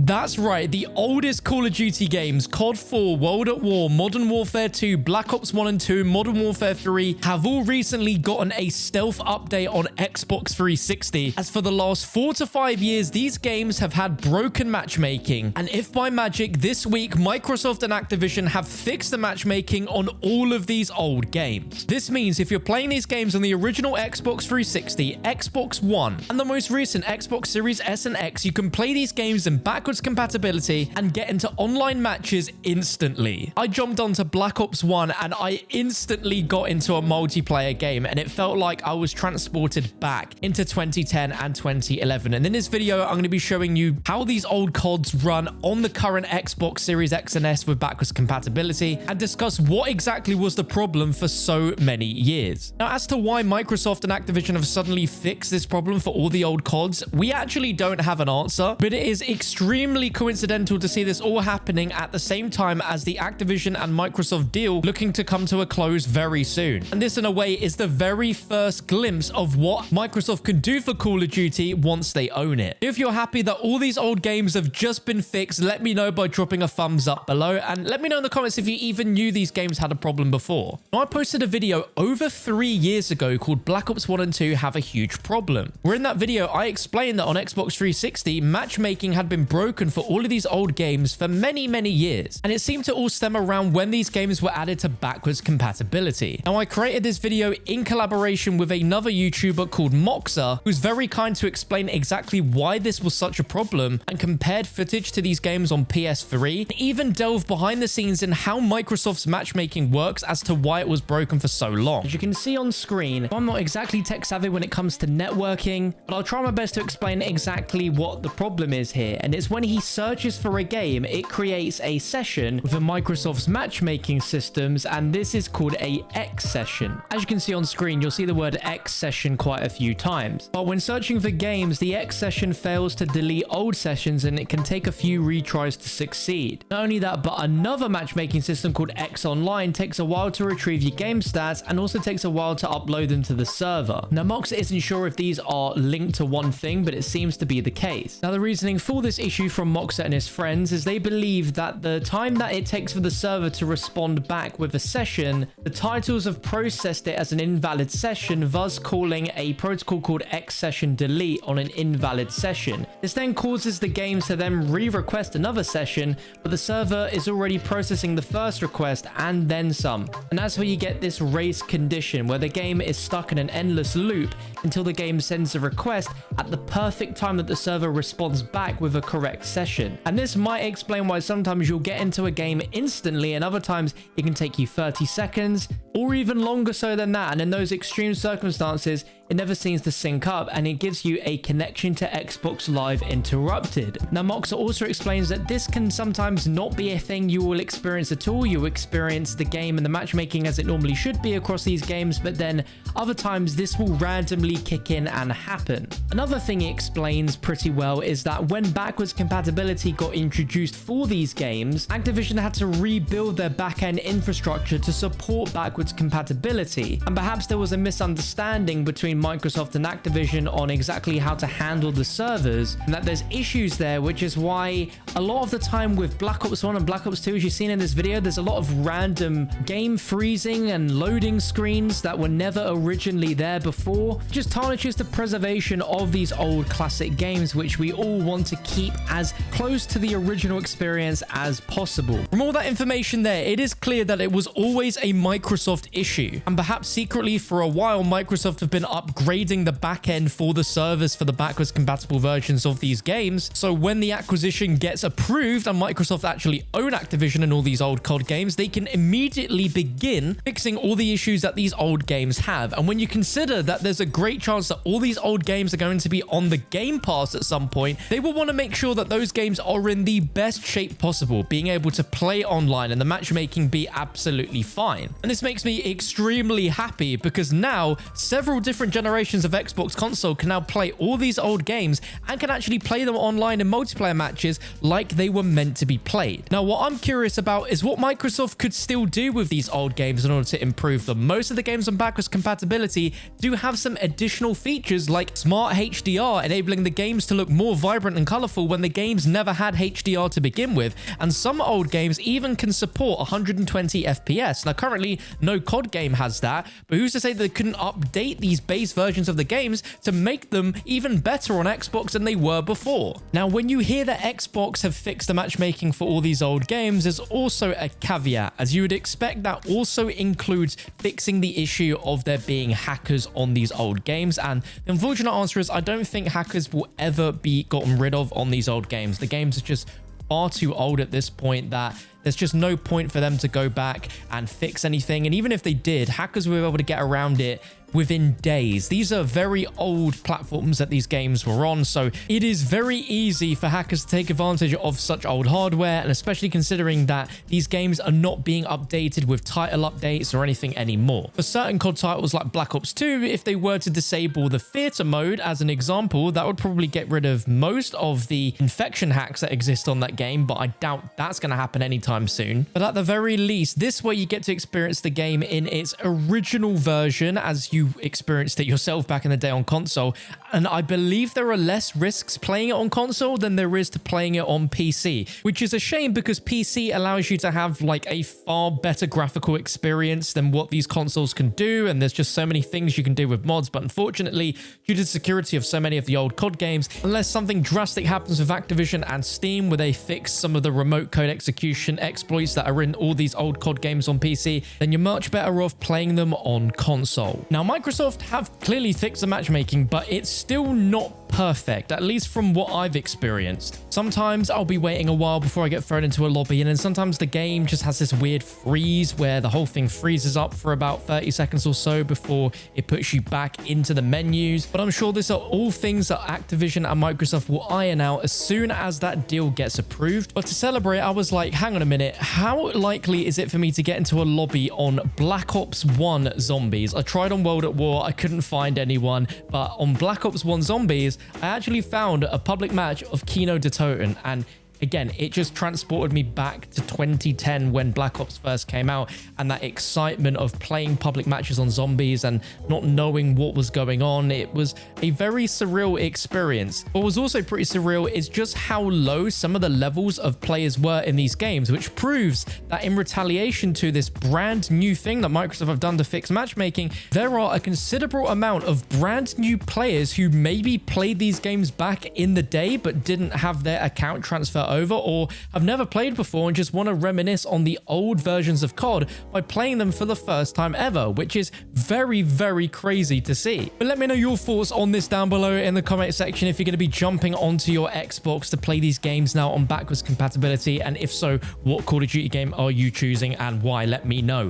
That's right, the oldest Call of Duty games, COD 4, World at War, Modern Warfare 2, Black Ops 1 and 2, Modern Warfare 3 have all recently gotten a stealth update on Xbox 360, as for the last 4 to 5 years, these games have had broken matchmaking. And if by magic, this week, Microsoft and Activision have fixed the matchmaking on all of these old games. This means if you're playing these games on the original Xbox 360, Xbox One, and the most recent Xbox Series S and X, you can play these games in backwards compatibility and get into online matches instantly. I jumped onto Black Ops 1 and I instantly got into a multiplayer game, and it felt like I was transported back into 2010 and 2011. And in this video, I'm going to be showing you how these old CODs run on the current Xbox Series X and S with backwards compatibility, and discuss what exactly was the problem for so many years. Now, as to why Microsoft and Activision have suddenly fixed this problem for all the old CODs, we actually don't have an answer, but it is extremely coincidental to see this all happening at the same time as the Activision and Microsoft deal looking to come to a close very soon. And this, in a way, is the very first glimpse of what Microsoft can do for Call of Duty once they own it. If you're happy that all these old games have just been fixed, let me know by dropping a thumbs up below, and let me know in the comments if you even knew these games had a problem before. Now, I posted a video over 3 years ago called Black Ops 1 and 2 have a huge problem, where in that video I explained that on Xbox 360, matchmaking had been broken for all of these old games for many years, and it seemed to all stem around when these games were added to backwards compatibility. Now, I created this video in collaboration with another YouTuber called Moxa, who's very kind to explain exactly why this was such a problem, and compared footage to these games on PS3, and even delve behind the scenes in how Microsoft's matchmaking works as to why it was broken for so long. As you can see on screen, I'm not exactly tech savvy when it comes to networking, but I'll try my best to explain exactly what the problem is here. And it's when he searches for a game, it creates a session within Microsoft's matchmaking systems, and this is called a X session. As you can see on screen, you'll see the word X session quite a few times. But when searching for games, the X session fails to delete old sessions, and it can take a few retries to succeed. Not only that, but another matchmaking system called X Online takes a while to retrieve your game stats, and also takes a while to upload them to the server. Now, Moxa isn't sure if these are linked to one thing, but it seems to be the case. Now, the reasoning for this issue from Moxa and his friends is they believe that the time that it takes for the server to respond back with a session, the titles have processed it as an invalid session, thus calling a protocol called X session delete on an invalid session. This then causes the games to then re-request another session, but the server is already processing the first request and then some. And that's where you get this race condition, where the game is stuck in an endless loop until the game sends a request at the perfect time that the server responds back with a correct session. And this might explain why sometimes you'll get into a game instantly, and other times it can take you 30 seconds or even longer so than that. And in those extreme circumstances, it never seems to sync up, and it gives you a connection to Xbox Live interrupted. Now, Moxa also explains that this can sometimes not be a thing you will experience at all. You experience the game and the matchmaking as it normally should be across these games, but then other times this will randomly kick in and happen. Another thing he explains pretty well is that when backwards compatibility got introduced for these games, Activision had to rebuild their back-end infrastructure to support backwards compatibility, and perhaps there was a misunderstanding between Microsoft and Activision on exactly how to handle the servers, and that there's issues there, which is why a lot of the time with Black Ops 1 and Black Ops 2, as you've seen in this video, there's a lot of random game freezing and loading screens that were never originally there before. Just tarnishes the preservation of these old classic games, which we all want to keep as close to the original experience as possible. From all that information there, it is clear that it was always a Microsoft issue, and perhaps secretly for a while Microsoft have been upgrading the backend for the servers for the backwards compatible versions of these games, so when the acquisition gets approved and Microsoft actually own Activision and all these old COD games, they can immediately begin fixing all the issues that these old games have. And when you consider that there's a great chance that all these old games are going to be on the Game Pass at some point, they will want to make sure that those games are in the best shape possible, being able to play online and the matchmaking be absolutely fine. And this makes me extremely happy, because now several different generations of Xbox console can now play all these old games and can actually play them online in multiplayer matches like they were meant to be played. Now, what I'm curious about is what Microsoft could still do with these old games in order to improve them. Most of the games on backwards compatibility do have some additional features like smart HDR, enabling the games to look more vibrant and colorful when the games never had HDR to begin with, and some old games even can support 120 FPS. Now, currently, no COD game has that, but who's to say that they couldn't update these base versions of the games to make them even better on Xbox than they were before? Now, when you hear that Xbox have fixed the matchmaking for all these old games, there's also a caveat, as you would expect that also includes fixing the issue of there being hackers on these old games. And the unfortunate answer is I don't think hackers will ever be gotten rid of on these old games. The games are just far too old at this point that there's just no point for them to go back and fix anything. And even if they did, hackers will be able to get around it within days. These are very old platforms that these games were on, so it is very easy for hackers to take advantage of such old hardware, and especially considering that these games are not being updated with title updates or anything anymore. For certain COD titles like Black Ops 2, if they were to disable the theater mode as an example, that would probably get rid of most of the infection hacks that exist on that game, but I doubt that's going to happen anytime soon. But at the very least, this way you get to experience the game in its original version as you experienced it yourself back in the day on console. And I believe there are less risks playing it on console than there is to playing it on PC, which is a shame because PC allows you to have like a far better graphical experience than what these consoles can do. And there's just so many things you can do with mods. But unfortunately, due to the security of so many of the old COD games, unless something drastic happens with Activision and Steam where they fix some of the remote code execution exploits that are in all these old COD games on PC, then you're much better off playing them on console. Now, Microsoft have clearly fixed the matchmaking, but it's still not perfect, at least from what I've experienced. Sometimes I'll be waiting a while before I get thrown into a lobby, and then sometimes the game just has this weird freeze where the whole thing freezes up for about 30 seconds or so before it puts you back into the menus. But I'm sure these are all things that Activision and Microsoft will iron out as soon as that deal gets approved. But to celebrate, I was like, hang on a minute, how likely is it for me to get into a lobby on Black Ops 1 Zombies? I tried on World at War, I couldn't find anyone, but on Black Ops 1 Zombies, I actually found a public match of Kino de Toten, and again, it just transported me back to 2010 when Black Ops first came out, and that excitement of playing public matches on zombies and not knowing what was going on. It was a very surreal experience. What was also pretty surreal is just how low some of the levels of players were in these games, which proves that in retaliation to this brand new thing that Microsoft have done to fix matchmaking, there are a considerable amount of brand new players who maybe played these games back in the day but didn't have their account transfer over, or have never played before and just want to reminisce on the old versions of COD by playing them for the first time ever, which is very, very crazy to see. But let me know your thoughts on this down below in the comment section if you're going to be jumping onto your Xbox to play these games now on backwards compatibility, and if so, what Call of Duty game are you choosing and why? Let me know.